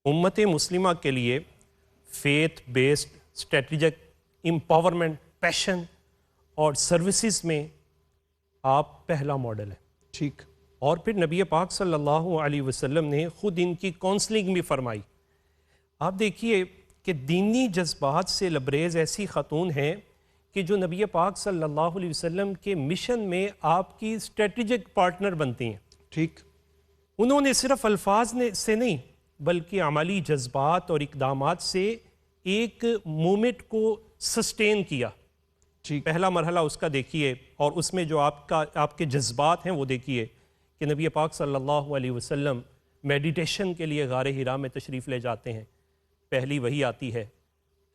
उम्मत मुस्लिमा के लिए faith based strategic empowerment, passion और सर्विसेज में आप पहला मॉडल हैं। ठीक। और फिर नबी पाक सल्लल्लाहु अलैहि वसल्लम ने ख़ुद इनकी काउंसलिंग भी फरमाई। आप देखिए कि दीनी जज्बात से लबरेज़ ऐसी ख़ातून हैं कि जो नबी पाक सल्लल्लाहु अलैहि वसल्लम के मिशन में आपकी स्ट्रेटजिक पार्टनर बनती हैं। ठीक। उन्होंने सिर्फ अल्फाज से नहीं बल्कि अमली जज्बात और इक़दामात से एक मूवमेंट को सस्टेन किया। ठीक। पहला मरहला उसका देखिए और उसमें जो आपके जज्बात हैं वो देखिए कि नबी पाक सल्लल्लाहु अलैहि वसल्लम मेडिटेशन के लिए गारे हिरा में तशरीफ़ ले जाते हैं। पहली वही आती है,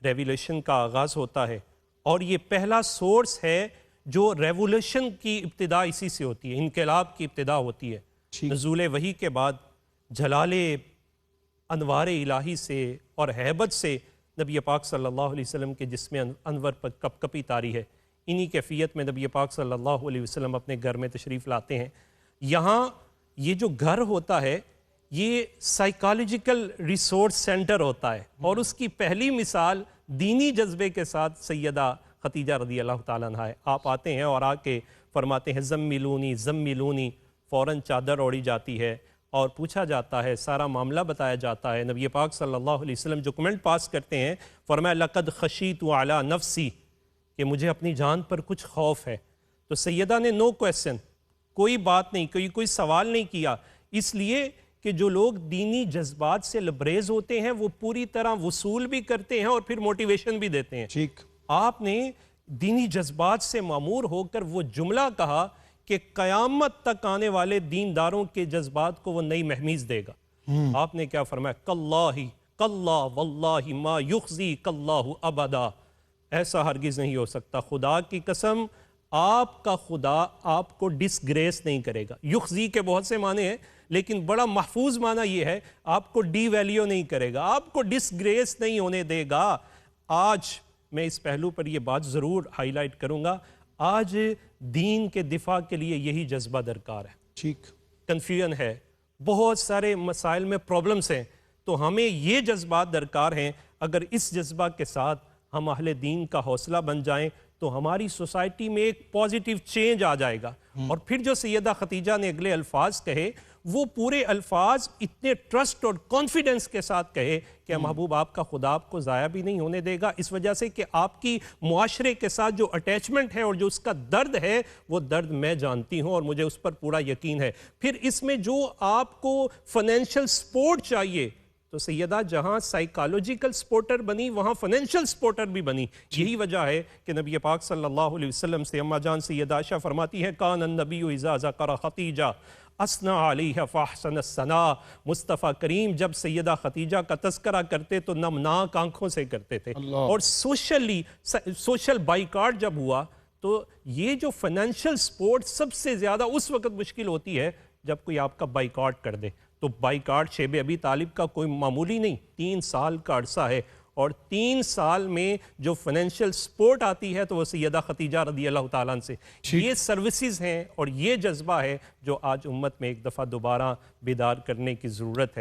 रेवोल्यूशन का आगाज़ होता है और ये पहला सोर्स है जो रेवोल्यूशन की इब्तिदा इसी से होती है, इनकलाब की इब्तिदा होती है। नज़ूल वही के बाद जलाले अनवार इलाही से और हैबत से नबी पाक सल्लल्लाहु अलैहि वसल्लम के जिस्म अनवर पर कपकपी तारी है। इन्हीं कैफियत में नबी पाक सल्लल्लाहु अलैहि वसल्लम अपने घर में तशरीफ़ लाते हैं। यहाँ ये जो घर होता है ये साइकोलॉजिकल रिसोर्स सेंटर होता है और उसकी पहली मिसाल दीनी जज्बे के साथ सैयदा खतीजा रज़ी अल्लाह ताला अन्हा है। आप आते हैं और आके फरमाते हैं ज़म्मिलूनी ज़म्मिलूनी, फ़ौरन चादर ओढ़ी जाती है और पूछा जाता है, सारा मामला बताया जाता है। नबी पाक सल्लल्लाहु अलैहि वसल्लम जो कमेंट पास करते हैं, फरमाया लक़द ख़शीतु अला नफ़्सी, कि मुझे अपनी जान पर कुछ खौफ है। तो सैयदा ने नो क्वेश्चन, कोई बात नहीं, कोई सवाल नहीं किया, इसलिए कि जो लोग दीनी जज्बात से लबरेज होते हैं वो पूरी तरह वसूल भी करते हैं और फिर मोटिवेशन भी देते हैं। ठीक। आपने दीनी जज्बात से मामूर होकर वो जुमला कहा कि क़यामत तक आने वाले दीनदारों के जज्बात को वो नई महमीज देगा। आपने क्या फरमाया, कल्लाही कल्ला वल्लाही मा युख्ज़ी कल्लाहु अबदा, ऐसा हरगिज़ नहीं हो सकता, खुदा की कसम आपका खुदा आपको डिसग्रेस नहीं करेगा। युख्ज़ी के बहुत से माने हैं लेकिन बड़ा महफूज माना ये है, आपको डी वैल्यू नहीं करेगा, आपको डिसग्रेस नहीं होने देगा। आज मैं इस पहलू पर यह बात ज़रूर हाईलाइट करूँगा, आज दीन के दिफा के लिए यही जज्बा दरकार है। ठीक। कन्फ्यूजन है, बहुत सारे मसाइल में प्रॉब्लम्स हैं, तो हमें ये जज्बात दरकार हैं। अगर इस जज्बा के साथ हम अहले दीन का हौसला बन जाएं तो हमारी सोसाइटी में एक पॉजिटिव चेंज आ जाएगा। और फिर जो सैयदा खतीजा ने अगले अल्फाज कहे वो पूरे अल्फाज इतने ट्रस्ट और कॉन्फिडेंस के साथ कहे कि महबूब आपका खुदा आपको ज़ाया भी नहीं होने देगा, इस वजह से कि आपकी मुआशरे के साथ जो अटैचमेंट है और जो उसका दर्द है वो दर्द मैं जानती हूँ और मुझे उस पर पूरा यकीन है। फिर इसमें जो आपको फाइनेंशियल सपोर्ट चाहिए, तो सैयदा जहाँ साइकोलॉजिकल सपोर्टर बनी वहाँ फाइनेंशियल सपोर्टर भी बनी। यही वजह है कि नबी पाक सल्लल्लाहु अलैहि वसल्लम से अम्मा जान सैयदा आयशा फरमाती है, कान नबी इज़ा ज़करा खतीजा असना अलैहा फअहसन सना। मुस्तफ़ा करीम जब सैयदा खतीजा का तस्करा करते तो नमनाक आंखों से करते थे। और सोशल बाइकाट जब हुआ तो ये जो फाइनेंशियल सपोर्ट सबसे ज़्यादा उस वक्त मुश्किल होती है जब कोई आपका बाइकाट कर दे। तो बाइकाट शेब अबी तालिब का कोई मामूली नहीं, 3 साल का अरसा है और 3 साल में जो फाइनेंशियल सपोर्ट आती है तो वो सैयदा खतीजा रज़ी अल्लाह ताला अन्हा से। ये सर्विसेज हैं और ये जज्बा है जो आज उम्मत में एक दफ़ा दोबारा बेदार करने की ज़रूरत है।